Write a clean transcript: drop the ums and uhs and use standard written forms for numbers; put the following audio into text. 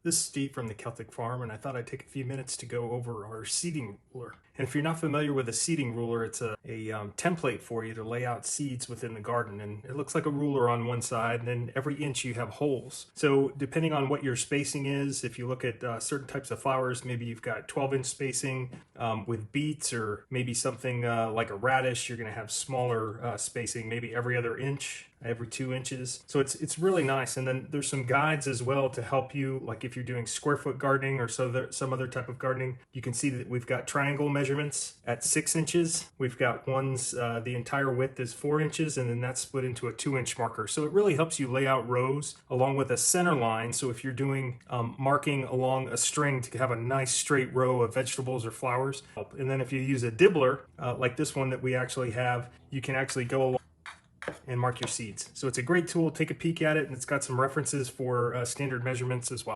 This is Steve from the Celtic Farm, and I thought I'd take a few minutes to go over our seeding ruler. And if you're not familiar with a seeding ruler, it's a template for you to lay out seeds within the garden. And it looks like a ruler on one side, and then every inch you have holes. So depending on what your spacing is, if you look at certain types of flowers, maybe you've got 12-inch spacing. With beets or maybe something like a radish, you're going to have smaller spacing, maybe every other inch, every 2 inches. So it's really nice. And then there's some guides as well to help you, like if you're doing square foot gardening or some other type of gardening. You can see that we've got triangle measurements at 6 inches. We've got ones, the entire width is 4 inches, and then that's split into a 2-inch marker. So it really helps you lay out rows along with a center line. So if you're doing marking along a string to have a nice straight row of vegetables or flowers. And then if you use a dibbler, like this one that we actually have, you can actually go along and mark your seeds. So it's a great tool. Take a peek at it, and it's got some references for standard measurements as well.